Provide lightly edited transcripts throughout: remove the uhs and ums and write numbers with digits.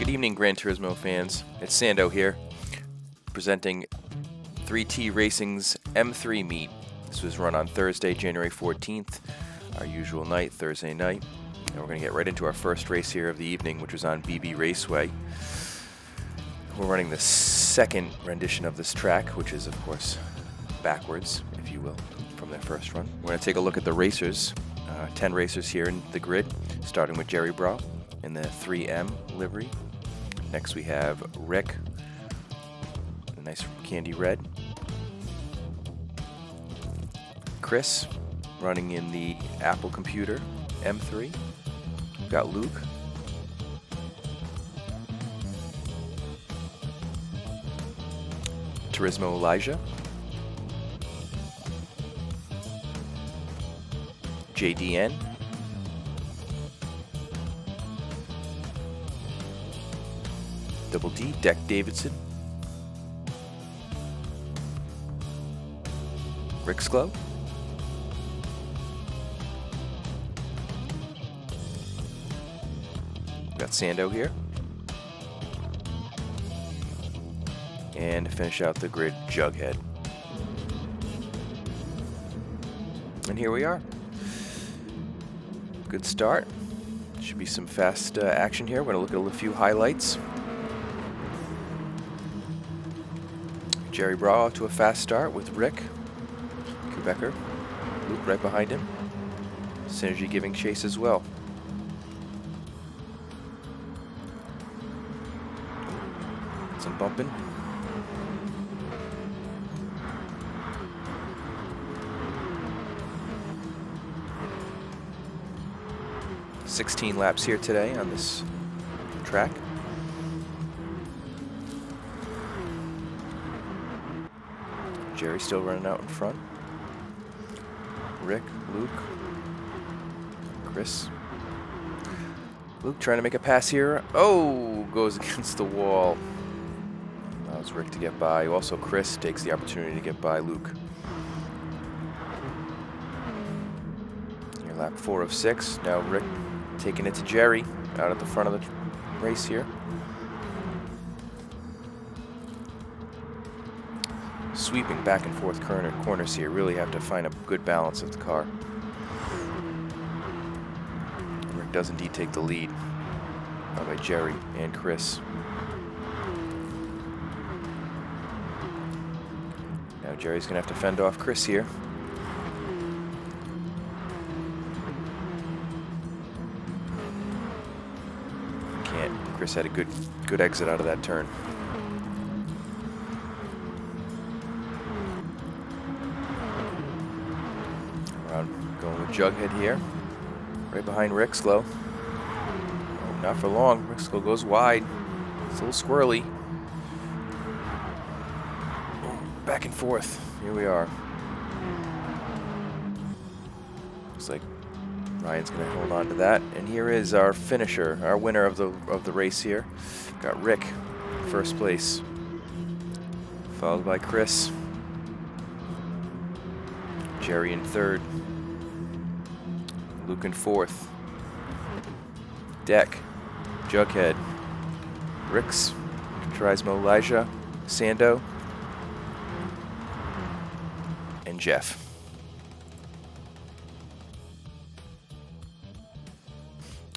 Good evening, Gran Turismo fans. It's Sando here, presenting 3T Racing's M3 meet. This was run on Thursday, January 14th, our usual night, Thursday night. And we're going to get right into our first race here of the evening, which was on BB Raceway. We're running the second rendition of this track, which is, of course, backwards, if you will, from their first run. We're going to take a look at the racers. 10 racers here in the grid, starting with Jerry Bra in the 3M livery. Next we have Rick, a nice candy red. Chris, running in the Apple Computer M3. We've got Luke. Turismo Elijah. JDN. Double D, Deck Davidson. Rick's Glow. Got Sando here. And to finish out the grid, Jughead. And here we are. Good start. Should be some fast action here. We're going to look at a few highlights. Jerry Bra off to a fast start with Rick, Quebecer, Luke right behind him. Synergy giving chase as well. Some bumping. $16 laps here today on this track. Jerry still running out in front. Rick, Luke, Chris. Luke trying to make a pass here. Oh, goes against the wall. Allows Rick to get by. Also, Chris takes the opportunity to get by Luke. Here, lap 4 of 6. Now Rick taking it to Jerry out at the front of the race here. Sweeping back and forth corners here. Really have to find a good balance of the car. Rick does indeed take the lead, followed by Jerry and Chris. Now Jerry's gonna have to fend off Chris here. Can't. Chris had a good exit out of that turn. Going with Jughead here, right behind Rick's Glow. Oh, not for long. Rick's Glow goes wide. It's a little squirrely. Oh, back and forth. Here we are. Looks like Ryan's going to hold on to that. And here is our finisher, our winner of the race here. Got Rick, first place, followed by Chris, Jerry in third. Luke in fourth. Deck, Jughead, Rick's, Turismo Elijah, Sando, and Jeff.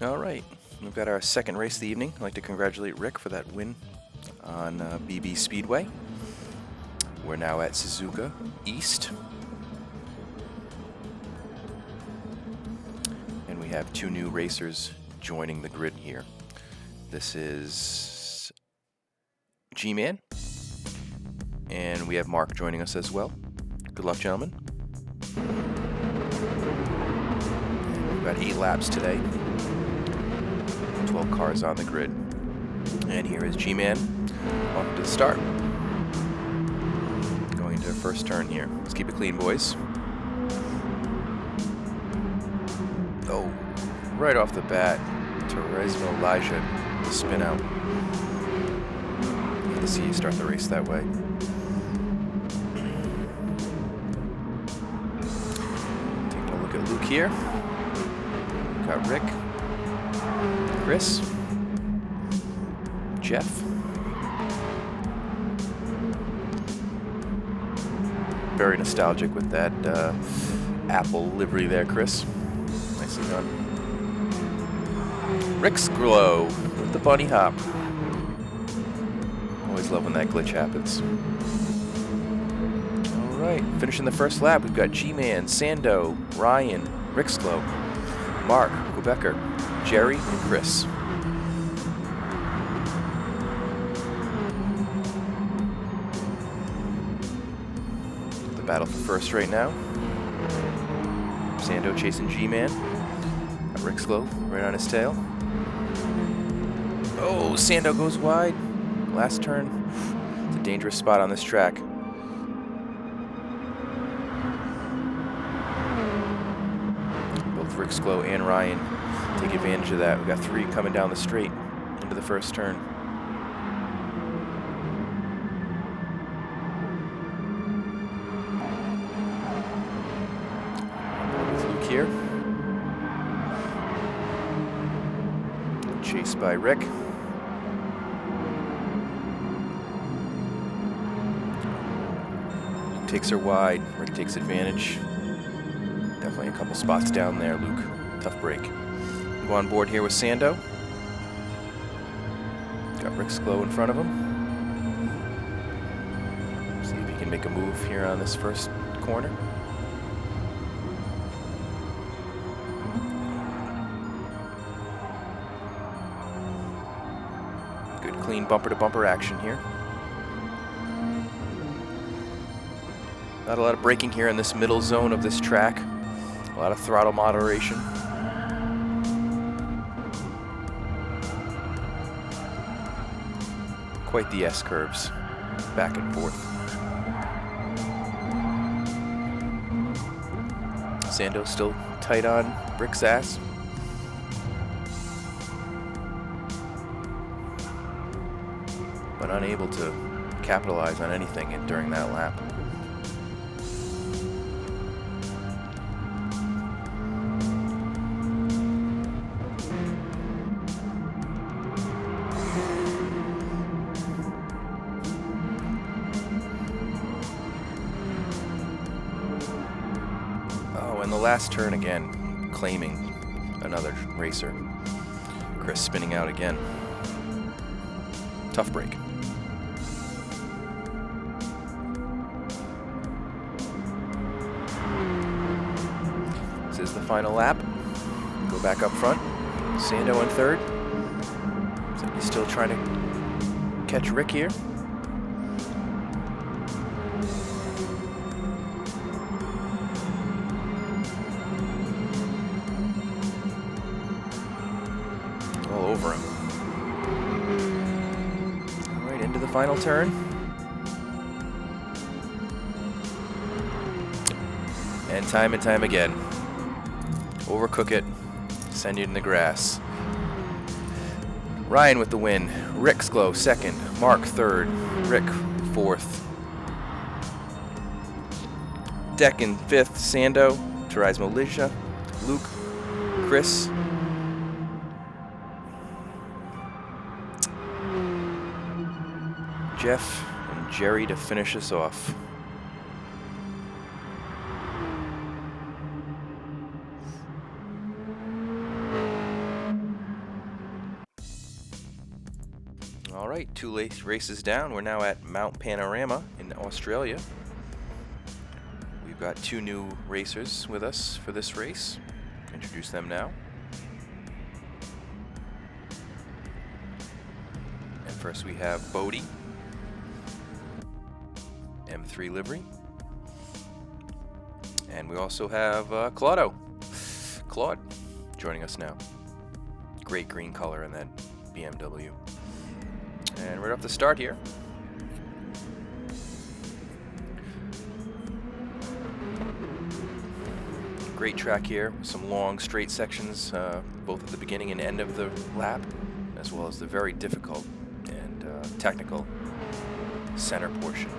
All right, we've got our second race of the evening. I'd like to congratulate Rick for that win on BB Speedway. We're now at Suzuka East. We have 2 new racers joining the grid here. This is G-Man, and we have Mark joining us as well. Good luck, gentlemen. We've got 8 laps today. 12 cars on the grid. And here is G-Man off to the start. Going into the first turn here. Let's keep it clean, boys. Oh, right off the bat, Turismo Elijah spin out. Good to see you start the race that way. Taking a look at Luke here. Got Rick, Chris, Jeff. Very nostalgic with that Apple livery there, Chris. Nicely done. Rick's Glow with the bunny hop. Always love when that glitch happens. Alright, finishing the first lap, we've got G-Man, Sando, Ryan, Rick's Glow, Mark, Quebecer, Jerry, and Chris. The battle for first right now. Sando chasing G-Man. Got Rick's Glow right on his tail. Oh, Sando goes wide. Last turn. It's a dangerous spot on this track. Both Rick's Glow and Ryan take advantage of that. We've got 3 coming down the straight into the first turn. With Luke here. Chased by Rick. Takes her wide. Rick takes advantage. Definitely a couple spots down there, Luke. Tough break. Go on board here with Sando. Got Rick's Glow in front of him. See if he can make a move here on this first corner. Good clean bumper-to-bumper action here. Not a lot of braking here in this middle zone of this track. A lot of throttle moderation. Quite the S-curves, back and forth. Sando still tight on Rick's ass. But unable to capitalize on anything during that lap. And the last turn again, claiming another racer. Chris spinning out again. Tough break. This is the final lap. Go back up front. Sando in third. Looks like he's still trying to catch Rick here. All over him. All right, into the final turn. And time again. Overcook it, send you in the grass. Ryan with the win. Rick's Glow second. Mark third. Rick fourth. Deck in fifth. Sando. Turismo Lisha. Luke. Chris. Jeff and Jerry to finish us off. All right, 2 races down. We're now at Mount Panorama in Australia. We've got 2 new racers with us for this race. Introduce them now. And first we have Bodie, M3 livery. And we also have Claude joining us now. Great green color in that BMW. And right off the start here, great track here, some long straight sections, both at the beginning and end of the lap, as well as the very difficult and technical center portion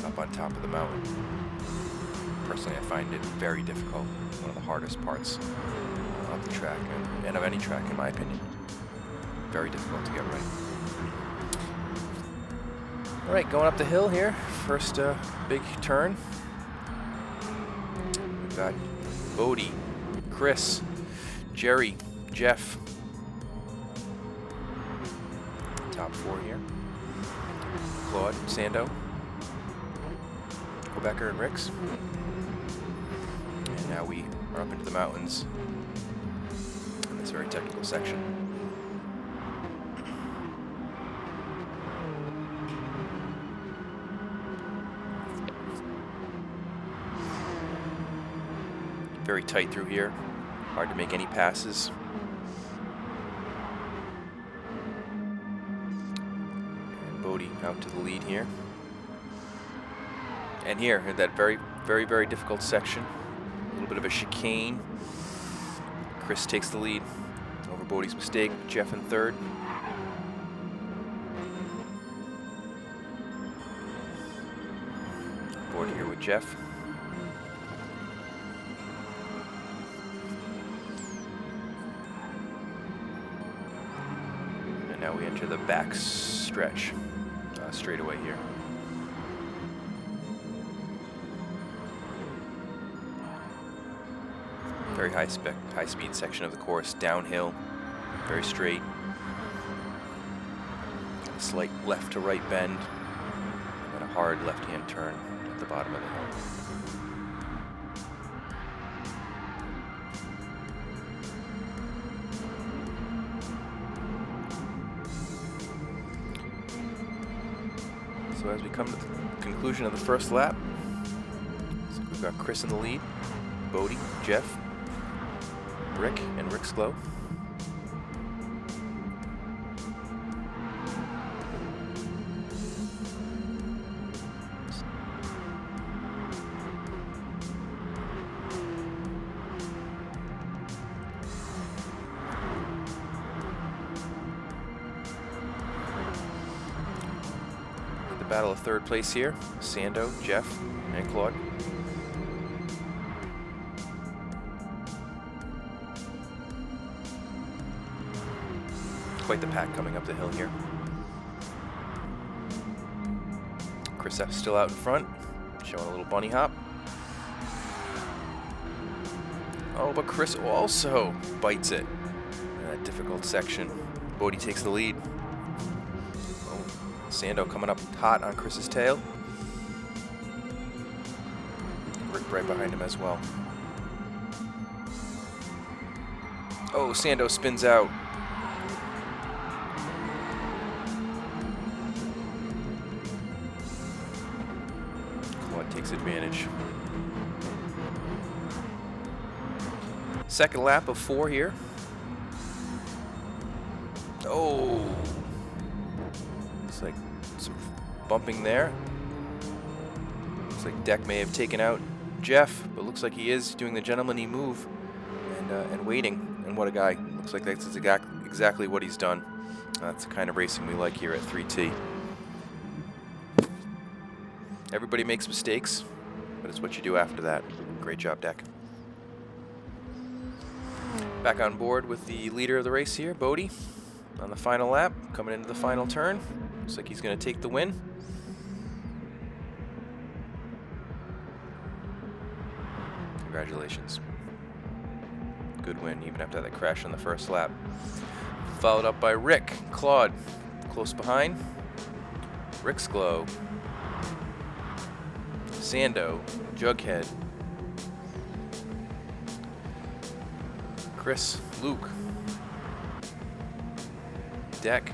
up on top of the mountain. Personally, I find it very difficult, one of the hardest parts of the track, and of any track in my opinion. Very difficult to get right. All right, going up the hill here. First big turn. We've got Bodie, Chris, Jerry, Jeff. Top four here. Claude, Sando, Quebecer, and Ricks. And now we are up into the mountains in this very technical section. Very tight through here. Hard to make any passes. And Bodie out to the lead here. And here, in that very, very difficult section, a little bit of a chicane. Chris takes the lead over Bodie's mistake. Jeff in third. Board here with Jeff. And now we enter the back stretch, straightaway here. Very high-speed section of the course, downhill, very straight. A slight left to right bend, and a hard left-hand turn at the bottom of the hill. So as we come to the conclusion of the first lap, so we've got Chris in the lead, Bodie, Jeff, Rick, and Rick's Glow. The battle of third place here, Sando, Jeff, and Claude. Quite the pack coming up the hill here. Chris F still out in front, showing a little bunny hop. Oh, but Chris also bites it in that difficult section. Bodie takes the lead. Oh, Sando coming up hot on Chris's tail. Rick right behind him as well. Oh, Sando spins out. Takes advantage. Second lap of 4 here. Oh, looks like some bumping there. Looks like Deck may have taken out Jeff, but looks like he is doing the gentlemanly move and waiting. And what a guy! Looks like that's exactly what he's done. That's the kind of racing we like here at 3T. Everybody makes mistakes, but it's what you do after that. Great job, Deck. Back on board with the leader of the race here, Bodie, on the final lap, coming into the final turn. Looks like he's going to take the win. Congratulations. Good win, even after that crash on the first lap. Followed up by Rick, Claude, close behind. Rick's Glow. Sando, Jughead, Chris, Luke, Deck,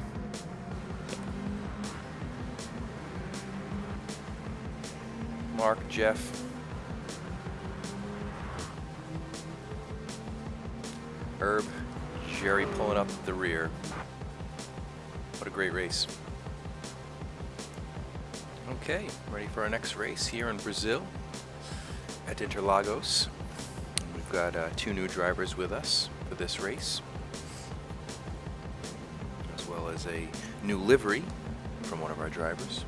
Mark, Jeff, Herb, Jerry pulling up the rear. What a great race. Okay, ready for our next race here in Brazil at Interlagos. We've got 2 new drivers with us for this race, as well as a new livery from one of our drivers.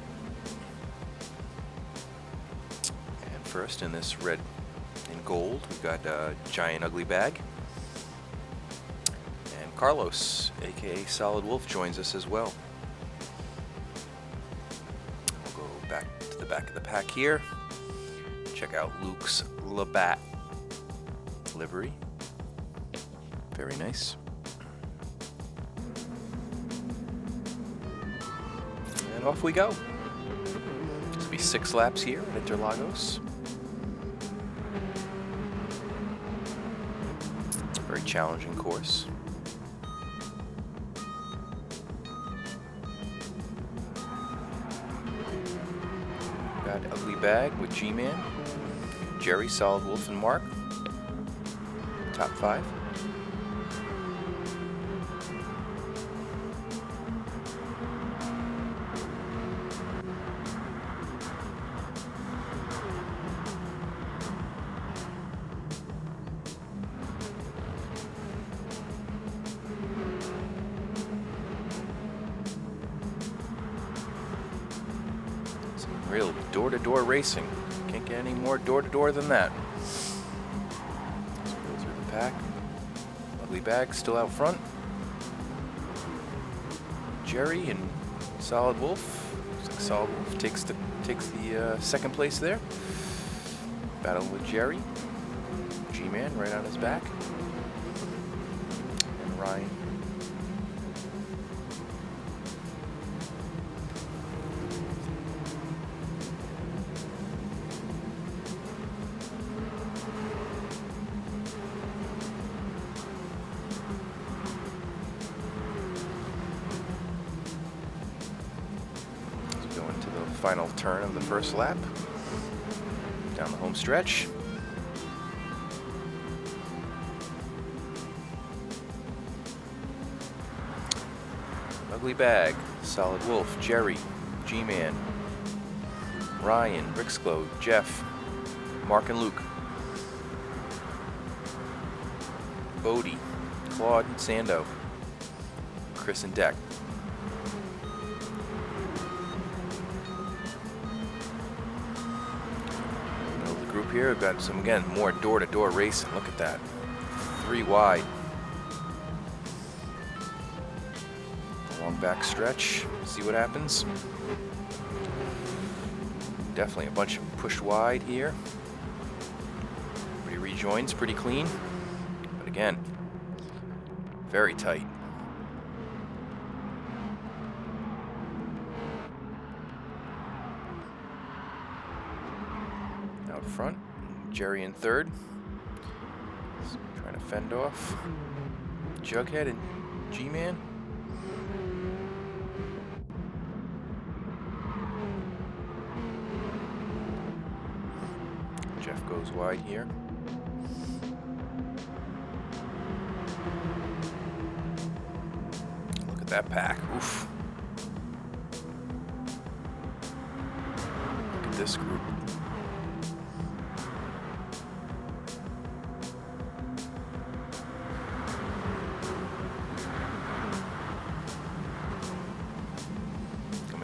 And first, in this red and gold, we've got Giant Ugly Bag. And Carlos, aka Solid Wolf, joins us as well. the back of the pack here. Check out Luke's Labatt livery. Very nice. And off we go. This will be 6 laps here at Interlagos. Very challenging course. Got Ugly Bag with G-Man, Jerry, Solid Wolf, and Mark. Top 5. Real door-to-door racing. Can't get any more door-to-door than that. Let's go through the pack. Ugly Bag still out front. Jerry and Solid Wolf. Looks like Solid Wolf takes the second place there. Battle with Jerry. G-Man right on his back. And Ryan. Final turn of the first lap down the home stretch. Ugly Bag, Solid Wolf, Jerry, G-Man, Ryan, Rixglow, Jeff, Mark and Luke, Bodie, Claude, and Sando, Chris and Deck. Group here, we've got some, again, more door-to-door racing. Look at that. 3 wide. Long back stretch. See what happens. Definitely a bunch of push wide here. Everybody rejoins pretty clean. But again, very tight. Out front, Jerry in third. Trying to fend off Jughead and G-Man. Jeff goes wide here. Look at that pack. Oof. Look at this group.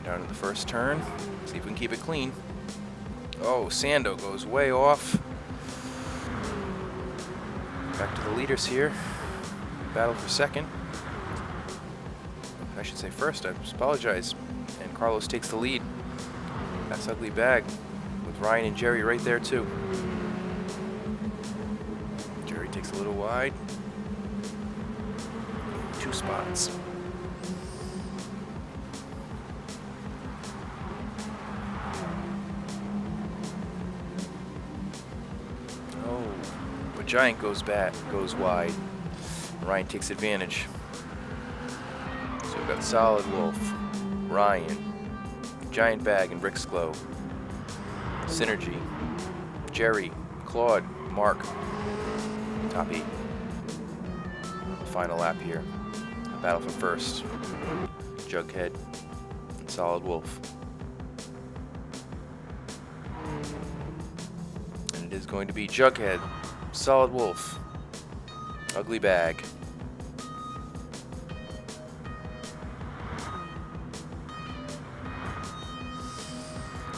Down to the first turn. See if we can keep it clean. Oh, Sando goes way off. Back to the leaders here. Battle for second. I should say first. I apologize. And Carlos takes the lead. That's Ugly Bag with Ryan and Jerry right there too. Jerry takes a little wide. 2 spots. Giant goes wide. Ryan takes advantage. So we've got Solid Wolf, Ryan, Giant Bag and Rixglow, Synergy, Jerry, Claude, Mark. Top 8. Final lap here. A battle for first. Jughead and Solid Wolf. And it is going to be Jughead, Solid Wolf, Ugly Bag.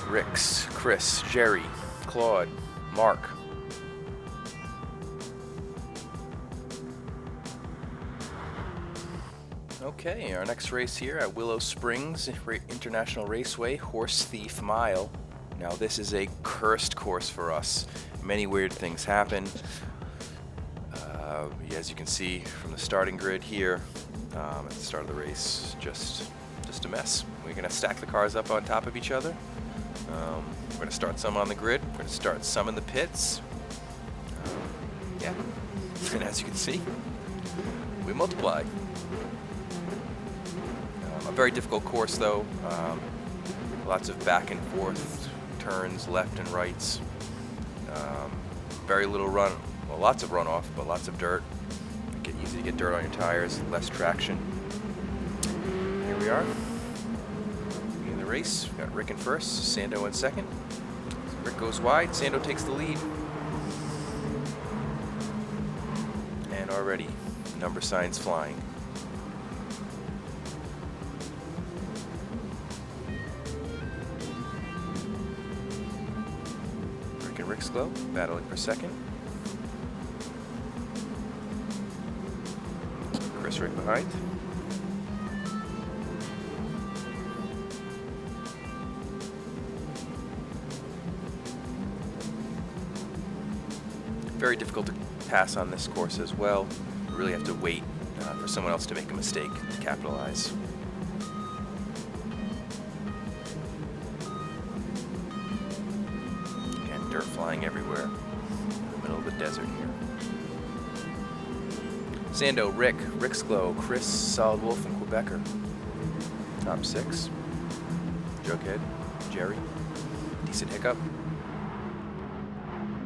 Rix, Chris, Jerry, Claude, Mark. Okay, our next race here at Willow Springs International Raceway, Horse Thief Mile. Now this is a cursed course for us. Many weird things happen. As you can see from the starting grid here, at the start of the race, just a mess. We're going to stack the cars up on top of each other. We're going to start some on the grid. We're going to start some in the pits. Yeah, and as you can see, we multiply. A very difficult course though. Lots of back and forth turns, left and rights. Very little run, well, lots of runoff, but lots of dirt. Easy to get dirt on your tires, less traction. Here we are in the race. We've got Rick in first, Sando in second. So Rick goes wide, Sando takes the lead. And already number signs flying. Rick and Rick's Glow battling for second. Chris Rick behind. Very difficult to pass on this course as well. You really have to wait for someone else to make a mistake to capitalize. Again, dirt flying everywhere in the middle of the desert here. Sando, Rick, Rick's Glow, Chris, Solid Wolf, and Quebecer. Top 6. Jughead, Jerry, Decent Hiccup,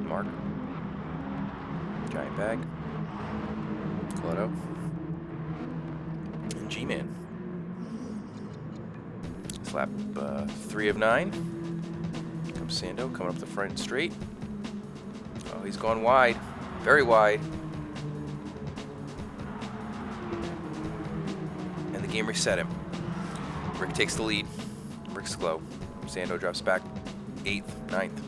Mark, Giant Bag, Claudio, and G-Man. Slap 3 of 9. Comes Sando, coming up the front straight. Oh, he's gone wide, very wide. Game reset him. Rick takes the lead. Rick's Glow. Sando drops back 8th, 9th.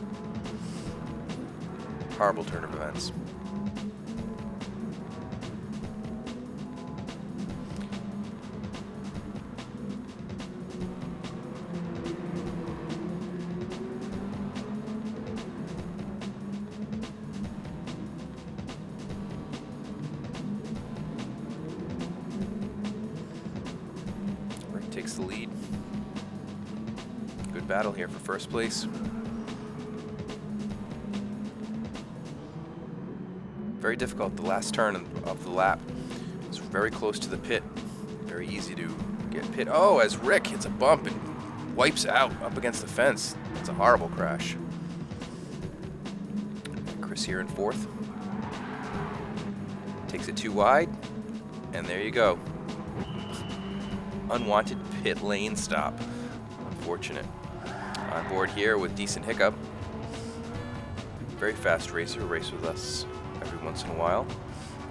Horrible turn of events. Takes the lead. Good battle here for first place. Very difficult. The last turn of the lap is very close to the pit. Very easy to get pit. Oh, as Rick hits a bump and wipes out up against the fence. It's a horrible crash. Chris here in 4th. Takes it too wide. And there you go. Unwanted pit lane stop. Unfortunate. On board here with Decent Hiccup. Very fast racer, race with us every once in a while.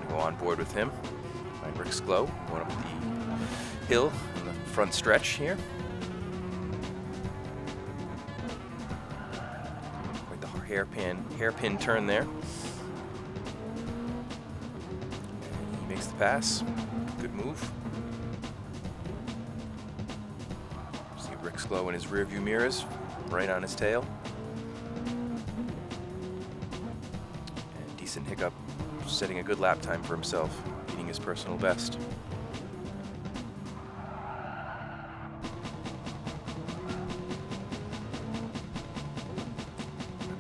Go on board with him. Find Rick's Glow, going up the hill on the front stretch here. Quite the hairpin turn there. And he makes the pass. Good move. Rick's Glow in his rear view mirrors, right on his tail. And Decent Hiccup setting a good lap time for himself, beating his personal best.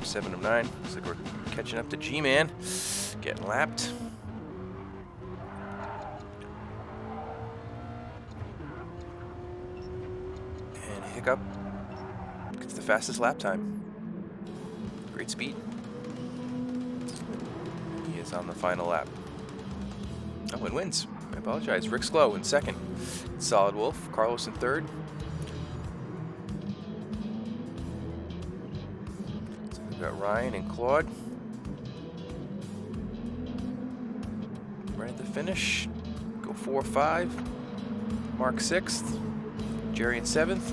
7 of 9. Looks like we're catching up to G-Man. Getting lapped. And Hiccup gets the fastest lap time. Great speed. He is on the final lap. Oh, and wins. I apologize. Rick's Glow in second. Solid Wolf. Carlos in third. So we've got Ryan and Claude. Right at the finish. Go 4-5. Mark 6th. Jerry in 7th.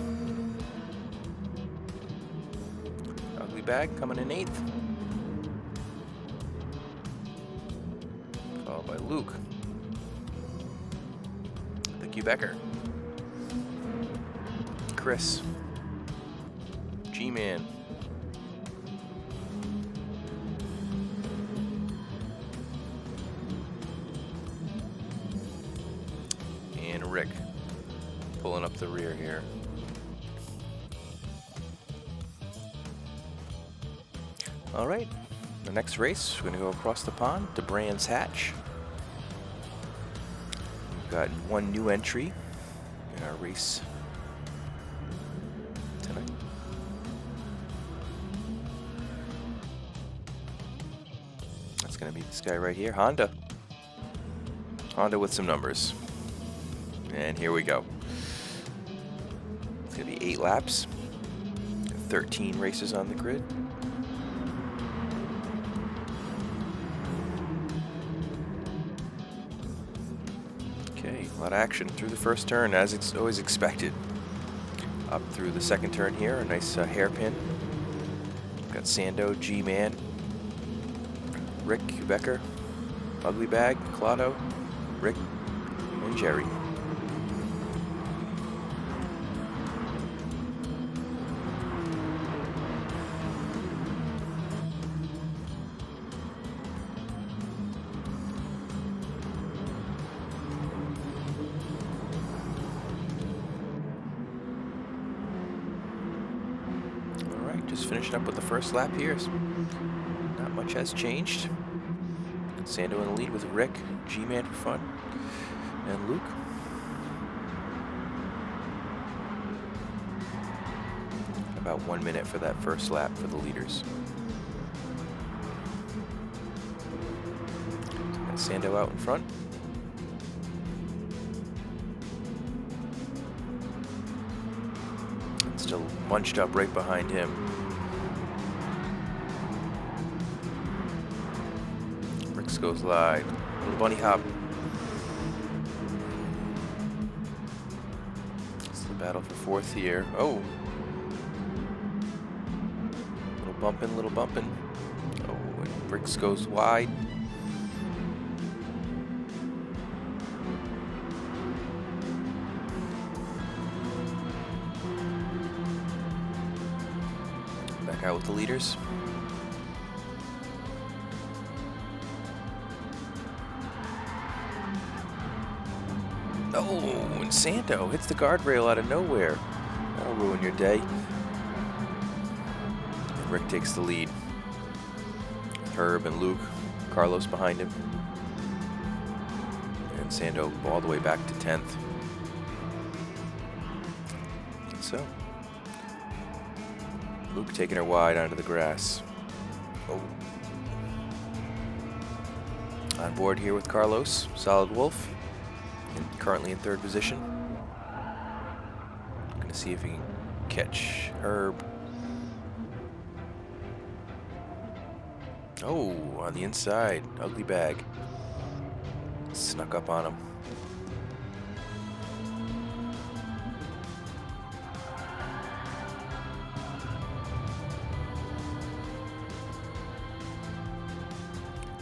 Ugly Bag coming in 8th. Followed by Luke. The Quebecer. Chris. G-Man. Rick pulling up the rear here. All right, the next race, we're gonna go across the pond to Brands Hatch. We've got one new entry in our race tonight. That's gonna be this guy right here, Honda. Honda with some numbers. And here we go. It's gonna be 8 laps, 13 races on the grid. Okay, a lot of action through the first turn, as it's always expected. Up through the second turn here, a nice hairpin. Got Sando, G-Man, Rick, Becker, Ugly Bag, Claudio, Rick, and Jerry. Just finishing up with the first lap here. Not much has changed. Sando in the lead with Rick, G-Man for fun, and Luke. About 1 minute for that first lap for the leaders. Got Sando out in front. Still bunched up right behind him. Ricks goes live. Little bunny hop. It's the battle for fourth here. Oh. Little bumping. Oh, and Ricks goes wide. Back out with the leaders. Oh, and Sando hits the guardrail out of nowhere. That'll ruin your day. And Rick takes the lead. Herb and Luke, Carlos behind him. And Sando all the way back to 10th. So, Luke taking her wide onto the grass. Oh. On board here with Carlos, Solid Wolf, and currently in 3rd position. Gonna see if he can catch Herb. Oh, on the inside, Ugly Bag. Snuck up on him.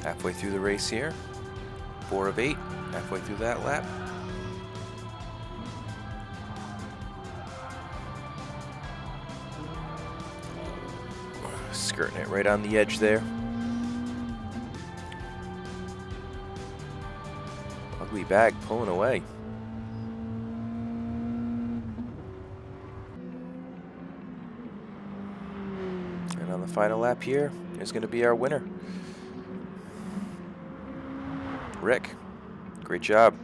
Halfway through the race here, 4 of 8, halfway through that lap. Skirting it right on the edge there. Ugly Bag pulling away. And on the final lap here is going to be our winner. Rick, great job.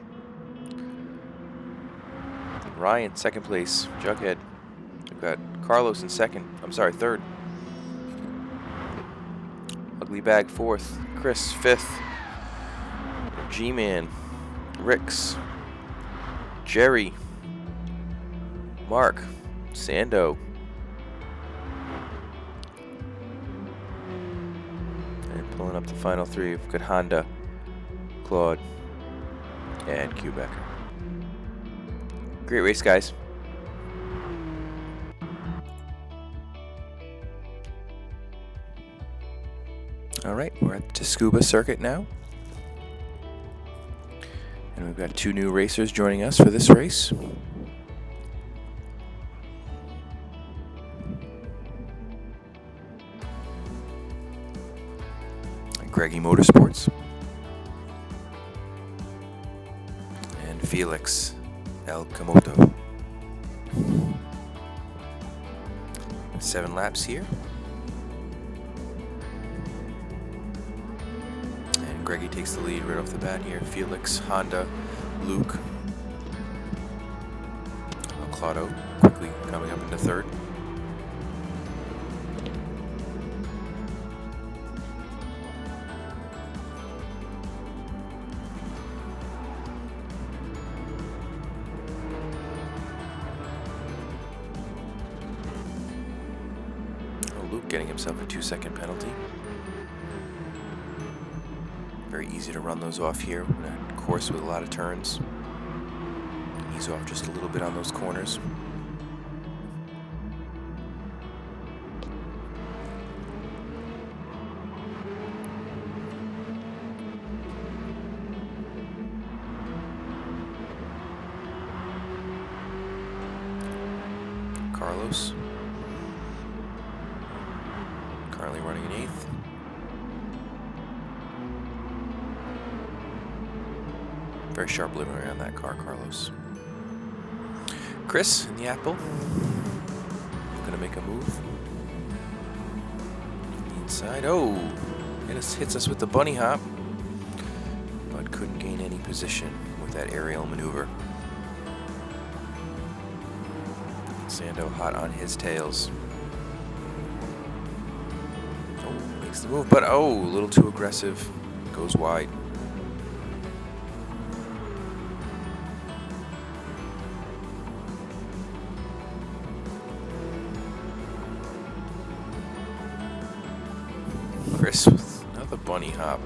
Ryan, 2nd place. Jughead. We've got Carlos in 3rd. Ugly Bag 4th. Chris 5th. G-Man. Ricks. Jerry. Mark. Sando. And pulling up the final 3, we've got Honda, Claude, and Q Becker. Great race, guys. All right, we're at the Scuba Circuit now. And we've got 2 new racers joining us for this race. Greggy Motorsports. And Felix El Camoto. 7 laps here. And Greggy takes the lead right off the bat here. Felix, Honda, Luke. Claudio quickly coming up into third. Luke getting himself a 2-second penalty. Very easy to run those off here in a course with a lot of turns. Ease off just a little bit on those corners. Carlos. Currently running in 8th. Very sharp livery on that car, Carlos. Chris in the apple. Gonna make a move. Inside. Oh! Hits us with the bunny hop. But couldn't gain any position with that aerial maneuver. Sando hot on his tails. Oh, makes the move, but oh, a little too aggressive. Goes wide. Chris with another bunny hop.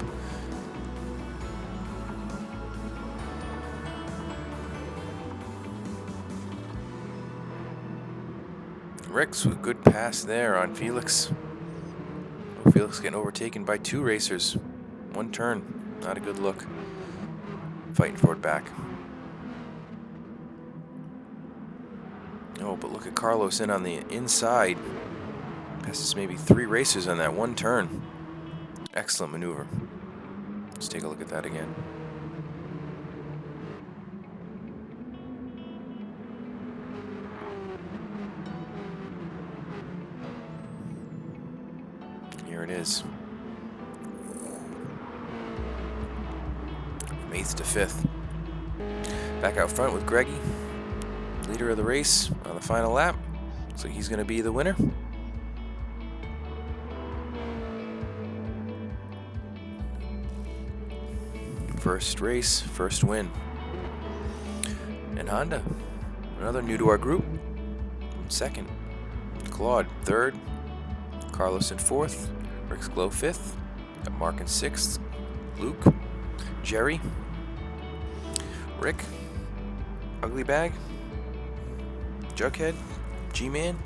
Rick's with a good pass there on Felix. Oh, Felix getting overtaken by 2 racers. 1 turn. Not a good look. Fighting for it back. Oh, but look at Carlos in on the inside. Passes maybe 3 racers on that 1 turn. Excellent maneuver. Let's take a look at that again. Here it is. From 8th to 5th. Back out front with Greggy. Leader of the race on the final lap. Looks like he's going to be the winner. First race, first win. And Honda, another new to our group, 2nd. Claude, 3rd. Carlos in 4th. Rick's Glow 5th. Got Mark in 6th. Luke, Jerry, Rick, Ugly Bag, Jughead, G-Man,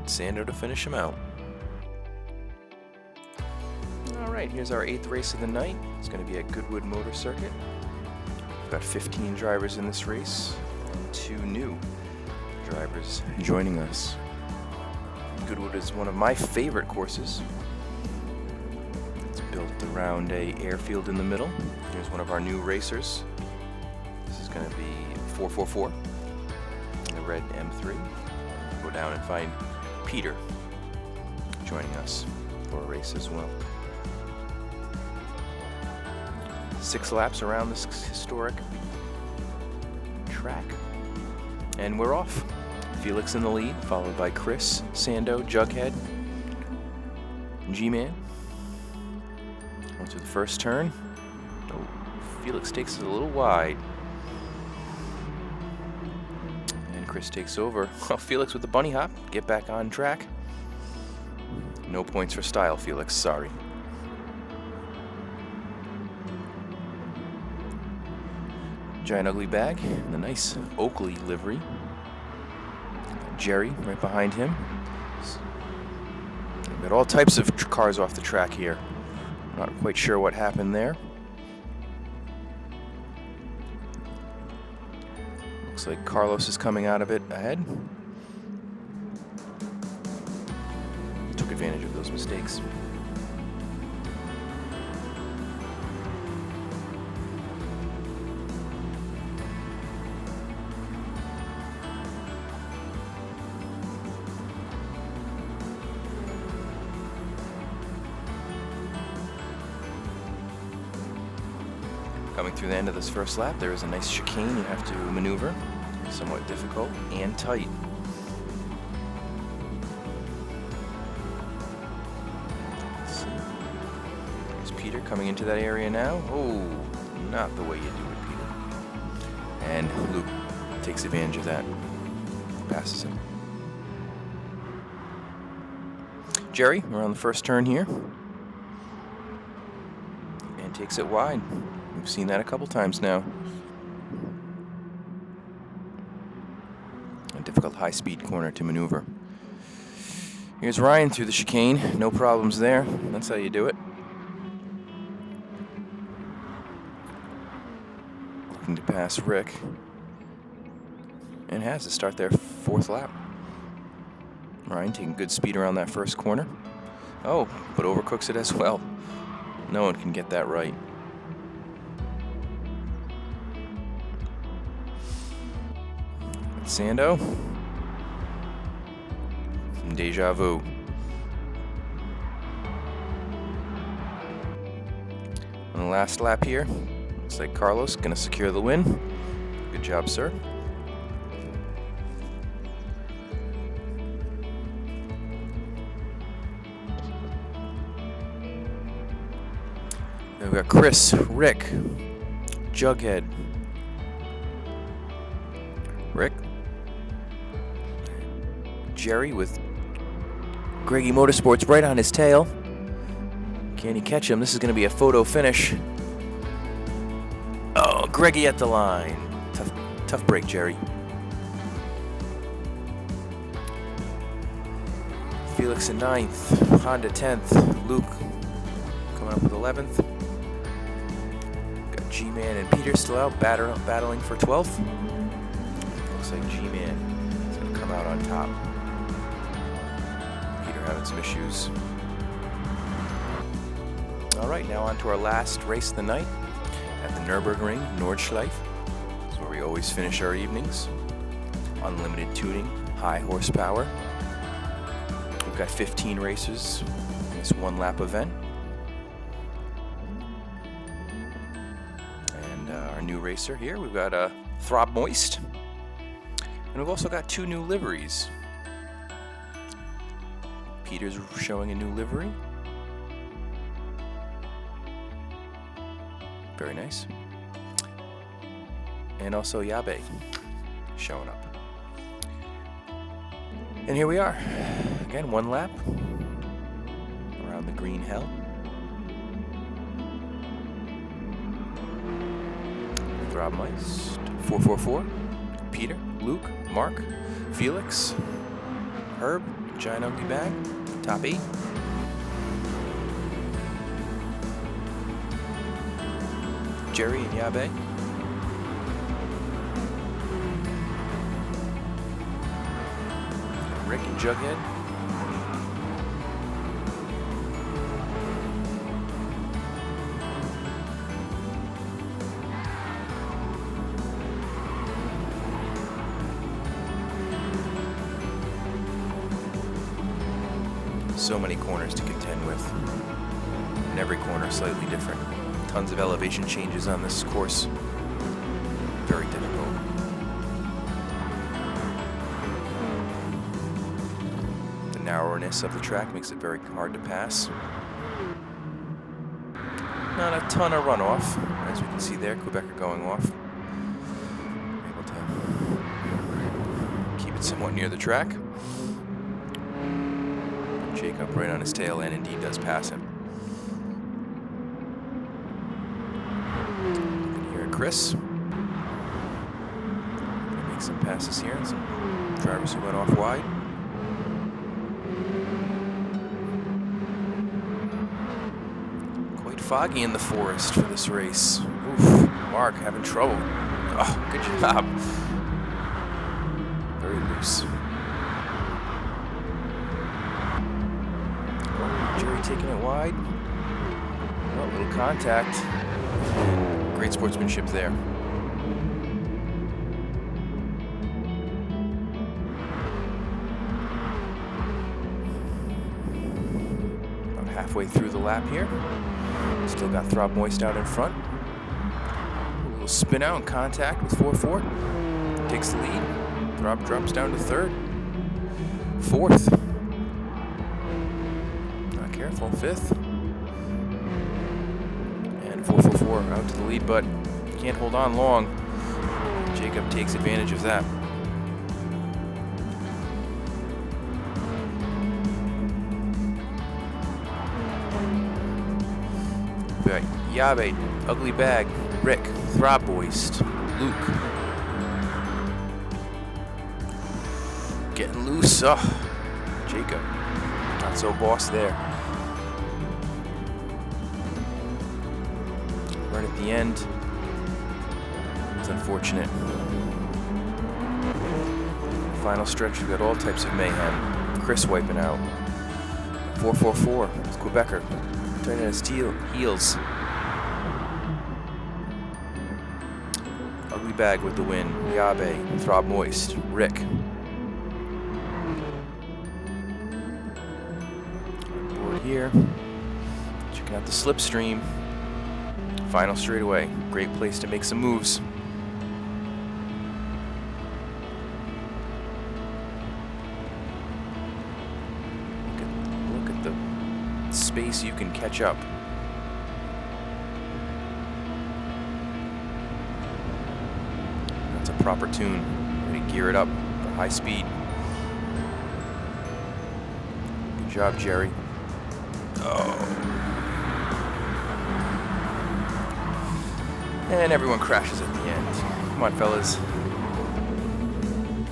Sando to finish him out. Alright, here's our 8th race of the night. It's going to be at Goodwood Motor Circuit. We've got 15 drivers in this race, and 2 new drivers joining us. Goodwood is one of my favorite courses. It's built around an airfield in the middle. Here's one of our new racers. This is going to be 444 in the red M3. Go down and find Peter joining us for a race as well. 6 laps around this historic track. And we're off. Felix in the lead, followed by Chris, Sando, Jughead, G-Man. Onto the first turn. Oh, Felix takes it a little wide. And Chris takes over. Oh, Felix with the bunny hop. Get back on track. No points for style, Felix. Sorry. Giant Ugly Bag in the nice Oakley livery. Jerry right behind him. We've got all types of cars off the track here. Not quite sure what happened there. Looks like Carlos is coming out of it ahead. Took advantage of those mistakes. Coming through the end of this first lap, there is a nice chicane you have to maneuver. Somewhat difficult and tight. Let's see. There's Peter coming into that area now. Oh, not the way you do it, Peter. And Luke takes advantage of that. Passes him. Jerry around the first turn here. And takes it wide. We've seen that a couple times now. A difficult high-speed corner to maneuver. Here's Ryan through the chicane. No problems there. That's how you do it. Looking to pass Rick. And has to start their fourth lap. Ryan taking good speed around that first corner. Oh, but overcooks it as well. No one can get that right. Sando. Some deja vu. On the last lap here, looks like Carlos gonna secure the win. Good job, sir. Then we've got Chris, Rick, Jughead, Rick, Jerry with Greggy Motorsports right on his tail. Can he catch him? This is going to be a photo finish. Oh, Greggy at the line. Tough break, Jerry. Felix in 9th, Honda 10th, Luke coming up with 11th. Got G-Man and Peter still out battling for 12th. Looks like G-Man is going to come out on top. Peter having some issues. All right, now on to our last race of the night at the Nürburgring Nordschleife. This is where we always finish our evenings. Unlimited tuning, high horsepower. We've got 15 racers in this one-lap event. And our new racer here, we've got Throb Moist. And we've also got 2 new liveries. Peter's showing a new livery. Very nice. And also Yabe showing up. And here we are. Again, 1 lap around the green hell. Throbmeist, 444, Peter, Luke, Mark, Felix, Herb, Giant Ugly Bag, top 8. Jerry and Yabe. Rick and Jughead. So many corners to contend with, and every corner slightly different. Tons of elevation changes on this course. Very difficult. The narrowness of the track makes it very hard to pass. Not a ton of runoff, as we can see there. Quebecer going off. Able to keep it somewhat near the track. Jacob right on his tail and indeed does pass him. Chris. Make some passes here. Some drivers who went off wide. Quite foggy in the forest for this race. Oof, Mark having trouble. Oh, good job. Very loose. Oh, Jerry taking it wide. Oh, a little contact. Great sportsmanship there. About halfway through the lap here. Still got Throb Moist out in front. spin out and contact with 4-4. Takes the lead. Drops down to third. Fourth. Not careful. Fifth. And 4-4-4 out to the lead, but can't hold on long. Jacob takes advantage of that. Yabe, Ugly Bag, Rick, Throbboist, Luke. Getting loose. Oh, Jacob. Not so boss there. Right at the end. It's unfortunate. Final stretch, we've got all types of mayhem. Chris wiping out. 4-4-4. It's Quebecer. Turning his heels. Ugly Bag with the win. Yabe, Throb Moist, Rick. Board here. Checking out the slipstream. Final straightaway. Great place to make some moves. Look at the space you can catch up. That's a proper tune. Ready to gear it up for high speed. Good job, Jerry. Oh. And everyone crashes at the end. Come on, fellas.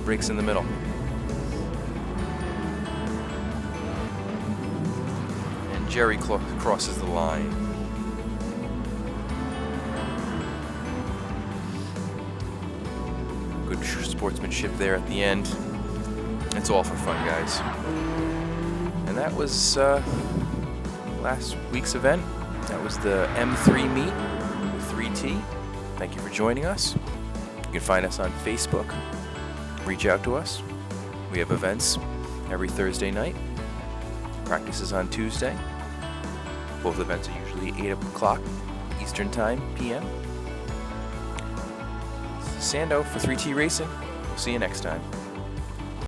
Brakes in the middle. And Jerry crosses the line. Good sportsmanship there at the end. It's all for fun, guys. And that was last week's event. That was the M3 meet with 3T. Thank you for joining us. You can find us on Facebook. Reach out to us. We have events every Thursday night. Practices on Tuesday. Both events are usually 8 o'clock Eastern Time, PM. Sando for 3T Racing. We'll see you next time.